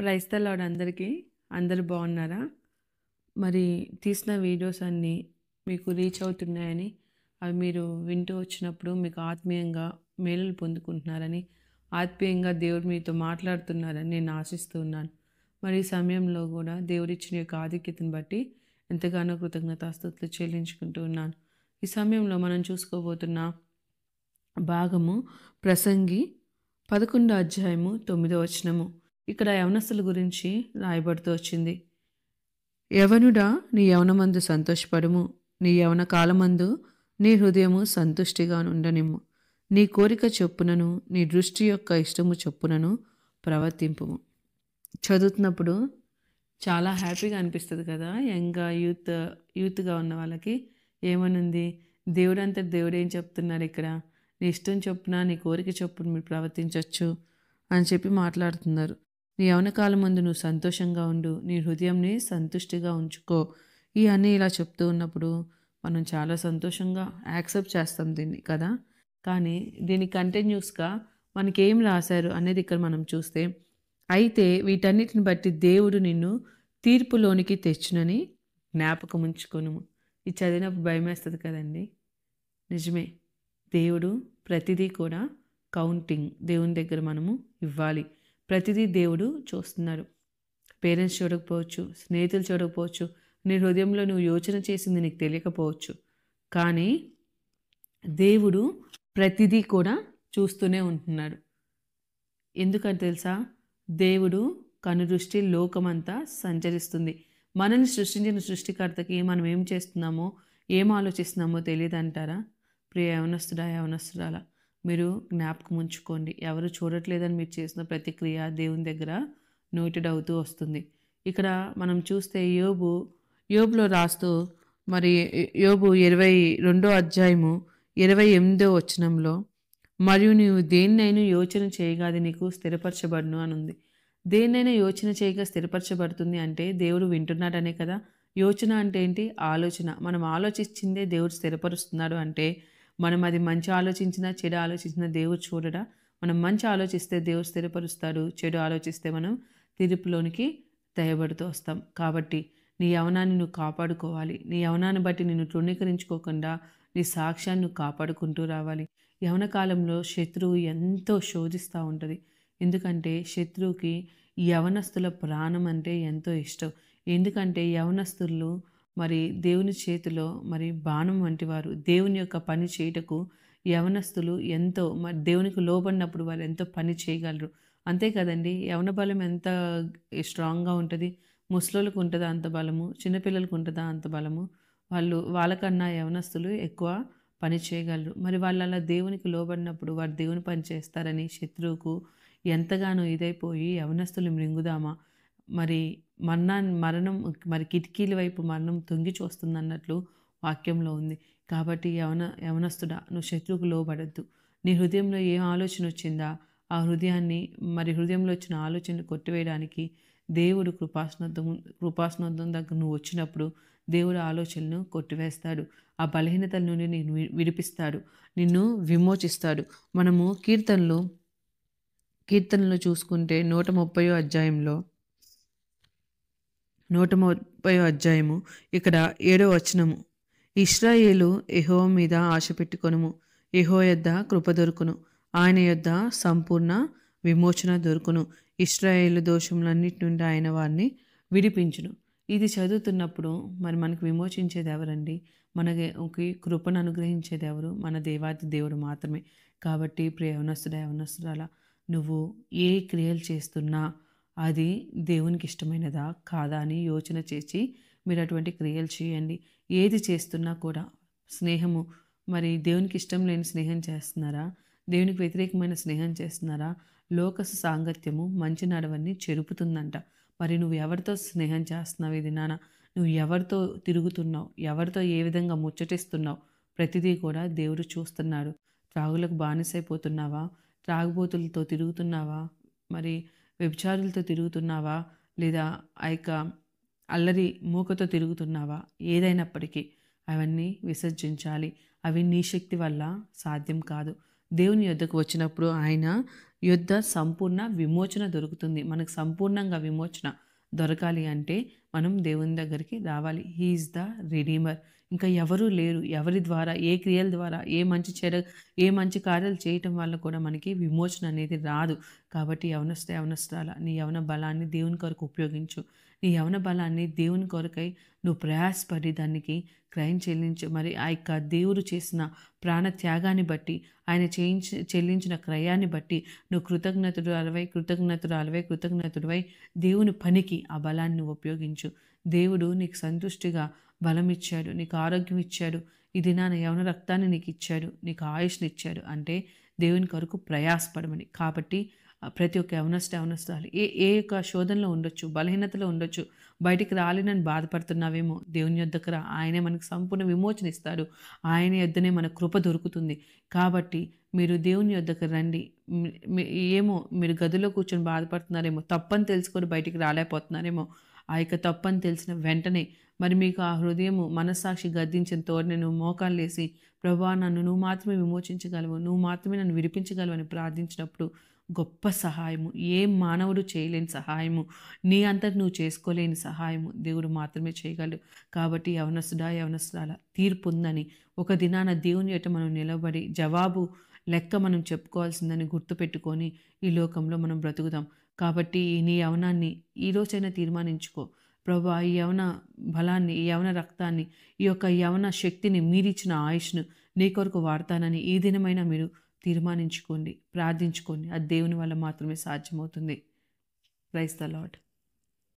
Praise the lord అందరికీ. అందరూ బాగున్నారా? మరి తీసిన వీడియోస్ అన్నీ మీకు రీచ్ అవుతున్నాయని, అవి మీరు వింటూ వచ్చినప్పుడు మీకు ఆత్మీయంగా మేలులు పొందుకుంటున్నారని, ఆత్మీయంగా దేవుడు మీతో మాట్లాడుతున్నారని నేను ఆశిస్తూ ఉన్నాను. మరి ఈ సమయంలో కూడా దేవుడిచ్చిన యొక్క ఆధిక్యతను బట్టి ఎంతగానో కృతజ్ఞతాస్తుతులు చెల్లించుకుంటూ ఉన్నాను. ఈ సమయంలో మనం చూసుకోబోతున్న భాగము ప్రసంగి 11 అధ్యాయము 9 వచనము. ఇక్కడ యవనస్తుల గురించి రాయబడుతూ వచ్చింది. యవనుడా, నీ యవనమందు సంతోషపడుము, నీ యవన కాలమందు నీ హృదయము సంతుష్టిగా ఉండనిమ్ము. నీ కోరిక చొప్పునను నీ దృష్టి యొక్క ఇష్టము చొప్పునను ప్రవర్తింపుము. చదువుతున్నప్పుడు చాలా హ్యాపీగా అనిపిస్తుంది కదా. యంగ్గా యూత్గా ఉన్న వాళ్ళకి ఏమనుంది, దేవుడంతా దేవుడు ఏం చెప్తున్నారు ఇక్కడ, నీ ఇష్టం చొప్పున నీ కోరిక చొప్పున మీరు ప్రవర్తించవచ్చు అని చెప్పి మాట్లాడుతున్నారు. నీ యవనకాలం ముందు నువ్వు సంతోషంగా ఉండు, నీ హృదయంని సంతుష్టిగా ఉంచుకో. ఇవన్నీ ఇలా చెప్తూ ఉన్నప్పుడు మనం చాలా సంతోషంగా యాక్సెప్ట్ చేస్తాం దీన్ని కదా. కానీ దీని కంటిన్యూస్గా మనకేం రాశారు అనేది ఇక్కడ మనం చూస్తే, అయితే వీటన్నిటిని బట్టి దేవుడు నిన్ను తీర్పులోనికి తెచ్చునని జ్ఞాపకం ఉంచుకొనుము. ఇది చదివినప్పుడు భయం వేస్తుంది కదండి. నిజమే, దేవుడు ప్రతిదీ కూడా కౌంటింగ్ దేవుని దగ్గర మనము ఇవ్వాలి. ప్రతిదీ దేవుడు చూస్తున్నాడు. పేరెంట్స్ చూడకపోవచ్చు, స్నేహితులు చూడకపోవచ్చు, నీ హృదయంలో నువ్వు యోచన చేసింది నీకు తెలియకపోవచ్చు. కానీ దేవుడు ప్రతిదీ కూడా చూస్తూనే ఉంటున్నాడు. ఎందుకంటే తెలుసా, దేవుడు కనుదృష్టి లోకమంతా సంచరిస్తుంది. మనల్ని సృష్టించిన సృష్టికర్తకి మనం ఏం చేస్తున్నామో ఏం ఆలోచిస్తున్నామో తెలియదంటారా? ప్రియ యవనస్తుడా, యవనస్తురాలా, మీరు జ్ఞాపకం ఉంచుకోండి. ఎవరు చూడట్లేదని మీరు చేసిన ప్రతిక్రియ దేవుని దగ్గర నోటెడ్ అవుతూ వస్తుంది. ఇక్కడ మనం చూస్తే యోబులో రాస్తూ, మరి యోబు 22 అధ్యాయము 28 వచనంలో, మరియు నీవు దేన్నైనా యోచన చేయగా అది నీకు స్థిరపరచబడును అని ఉంది. దేన్నైనా యోచన చేయగా స్థిరపరచబడుతుంది అంటే దేవుడు వింటున్నాడనే కదా. యోచన అంటే ఏంటి? ఆలోచన. మనం ఆలోచించిందే దేవుడు స్థిరపరుస్తున్నాడు అంటే, మనం అది మంచి ఆలోచించినా చెడు ఆలోచించినా దేవుడు చూడడా? మనం మంచి ఆలోచిస్తే దేవుడు స్థిరపరుస్తాడు, చెడు ఆలోచిస్తే మనం తీర్పులోనికి దయబడుతూ వస్తాం. కాబట్టి నీ యవనాన్ని నువ్వు కాపాడుకోవాలి. నీ యవనాన్ని బట్టి నిన్ను తృణీకరించుకోకుండా నీ సాక్ష్యాన్ని నువ్వు కాపాడుకుంటూ రావాలి. యవన కాలంలో శత్రువు ఎంతో శోధిస్తూ ఉంటుంది. ఎందుకంటే శత్రువుకి యవనస్తుల ప్రాణం అంటే ఎంతో ఇష్టం. ఎందుకంటే యవనస్తులు మరి దేవుని చేతిలో మరి బాణం వంటి వారు. దేవుని యొక్క పని చేయుటకు యవనస్తులు ఎంతో మరి దేవునికి లోబడినప్పుడు వాళ్ళు ఎంతో పని చేయగలరు. అంతే కదండి. యవన బలం ఎంత స్ట్రాంగ్గా ఉంటుంది. ముసలోళ్ళకు ఉంటుందా అంత బలము, చిన్నపిల్లలకు ఉంటుందా అంత బలము. వాళ్ళకన్నా యవనస్తులు ఎక్కువ పని చేయగలరు. మరి వాళ్ళు అలా దేవునికి లోబడినప్పుడు వారు దేవుని పని చేస్తారని శత్రువుకు ఎంతగానో ఇదైపోయి యవనస్తులు మృంగుదామా, మరి మరణం మరి కిటికీల వైపు మరణం తొంగి చూస్తుందన్నట్లు వాక్యంలో ఉంది. కాబట్టి యవనస్తుడా, నువ్వు శత్రువుకు లోబడద్దు. నీ హృదయంలో ఏం ఆలోచన వచ్చిందా ఆ హృదయంలో వచ్చిన ఆలోచనలు కొట్టివేయడానికి దేవుడు కృపాసనోద్దం దగ్గర నువ్వు వచ్చినప్పుడు దేవుడు ఆలోచనలను కొట్టివేస్తాడు. ఆ బలహీనతల నుండి నిన్ను విడిపిస్తాడు, నిన్ను విమోచిస్తాడు. మనము కీర్తనలు చూసుకుంటే 130 అధ్యాయంలో 130 అధ్యాయము ఇక్కడ 7వ వచనము, ఇశ్రాయేలు యెహోవా మీద ఆశ పెట్టుకొనుము, యెహోవా యొద్ద కృప దొరుకును, ఆయన యొద్ద సంపూర్ణ విమోచన దొరుకును, ఇశ్రాయేలు దోషములన్నిటి నుండి ఆయన వారిని విడిపించును. ఇది చదువుతున్నప్పుడు మరి మనకు విమోచించేది ఎవరండి? మనకి కృపను అనుగ్రహించేది ఎవరు? మన దేవాది దేవుడు మాత్రమే. కాబట్టి ప్రియ యవనస్తురాలా, నువ్వు ఏ క్రియలు చేస్తున్నా అది దేవునికి ఇష్టమైనదా కాదా అని యోచన చేసి మీరు అటువంటి క్రియలు చేయండి. ఏది చేస్తున్నా కూడా స్నేహము, మరి దేవునికి ఇష్టం లేని స్నేహం చేస్తున్నారా? దేవునికి వ్యతిరేకమైన స్నేహం చేస్తున్నారా? లోక సాంగత్యము మంచి నడవని చెరుపుతుందంట. మరి నువ్వు ఎవరితో స్నేహం చేస్తున్నావు ఈ దినాన? నువ్వు ఎవరితో తిరుగుతున్నావు? ఎవరితో ఏ విధంగా ముచ్చటిస్తున్నావు? ప్రతిదీ కూడా దేవుడు చూస్తున్నాడు. త్రాగులకు బానిసైపోతున్నావా? త్రాగుబోతులతో తిరుగుతున్నావా? మరి వ్యభిచారులతో తిరుగుతున్నావా? లేదా ఆ యొక్క అల్లరి మూకతో తిరుగుతున్నావా? ఏదైనప్పటికీ అవన్నీ విసర్జించాలి. అవి నీ శక్తి వల్ల సాధ్యం కాదు. దేవుని యొద్దకు వచ్చినప్పుడు ఆయన యుద్ధ సంపూర్ణ విమోచన దొరుకుతుంది. మనకు సంపూర్ణంగా విమోచన దొరకాలి అంటే మనం దేవుని దగ్గరికి రావాలి. He is the redeemer. ఇంకా ఎవరూ లేరు. ఎవరి ద్వారా, ఏ క్రియల ద్వారా, ఏ మంచి కార్యాలు చేయటం వల్ల కూడా మనకి విమోచన అనేది రాదు. కాబట్టి యవనస్తురాలా, నీ యవన బలాన్ని దేవుని కొరకు ఉపయోగించు. నీ యవన బలాన్ని దేవుని కొరకై నువ్వు ప్రయాసపడి దానికి క్రయం చెల్లించు. మరి ఆ యొక్క దేవుడు చేసిన ప్రాణ త్యాగాన్ని బట్టి, ఆయన చెల్లించిన క్రయాన్ని బట్టి నువ్వు కృతజ్ఞతుడివై దేవుని పనికి ఆ బలాన్ని నువ్వు ఉపయోగించు. దేవుడు నీకు సంతుష్టిగా బలమిచ్చాడు, నీకు ఆరోగ్యం ఇచ్చాడు, ఈ దినాన యవన రక్తాన్ని నీకు ఇచ్చాడు, నీకు ఆయుష్నిచ్చాడు అంటే దేవుని కొరకు ప్రయాసపడమని. కాబట్టి ప్రతి ఒక్క యవనస్తురాలు ఏ యొక్క శోధనలో ఉండొచ్చు, బలహీనతలో ఉండొచ్చు, బయటికి రాలేనని బాధపడుతున్నావేమో, దేవుని యొద్దకు రా. ఆయనే మనకు సంపూర్ణ విమోచన ఇస్తాడు. ఆయన యొద్దనే మన కృప దొరుకుతుంది. కాబట్టి మీరు దేవుని యొద్దకు రండి. ఏమో మీరు గదిలో కూర్చొని బాధపడుతున్నారేమో, తప్పని తెలుసుకొని బయటికి రాలేకపోతున్నారేమో, ఆ యొక్క తప్పని తెలిసిన వెంటనే మరి మీకు ఆ హృదయము మనస్సాక్షి గద్దించిన తోడనే నువ్వు మోకాళ్ళేసి, ప్రభువా నన్ను నువ్వు మాత్రమే విమోచించగలవు, నువ్వు మాత్రమే నన్ను విడిపించగలవు అని ప్రార్థించినప్పుడు గొప్ప సహాయము, ఏ మానవుడు చేయలేని సహాయము, నీ అంతటి నువ్వు చేసుకోలేని సహాయము దేవుడు మాత్రమే చేయగలడు. కాబట్టి యవనస్తురాలా, తీర్పు ఉందని, ఒక దినాన దేవుని ఎదుట మనం నిలబడి జవాబు లెక్క మనం చెప్పుకోవాల్సిందని గుర్తుపెట్టుకొని ఈ లోకంలో మనం బ్రతుకుదాం. కాబట్టి నీ యవనాన్ని ఈరోజైనా తీర్మానించుకో. ప్రభువా ఈ యవన బలాన్ని, ఈ యవన రక్తాన్ని, ఈ యొక్క యవన శక్తిని, మీరిచ్చిన ఆయుష్ను నీ కొరకు వాడతానని ఈ దినమైనా మీరు తీర్మానించుకోండి, ప్రార్థించుకోండి. అది దేవుని వల్ల మాత్రమే సాధ్యమవుతుంది. Praise the lord.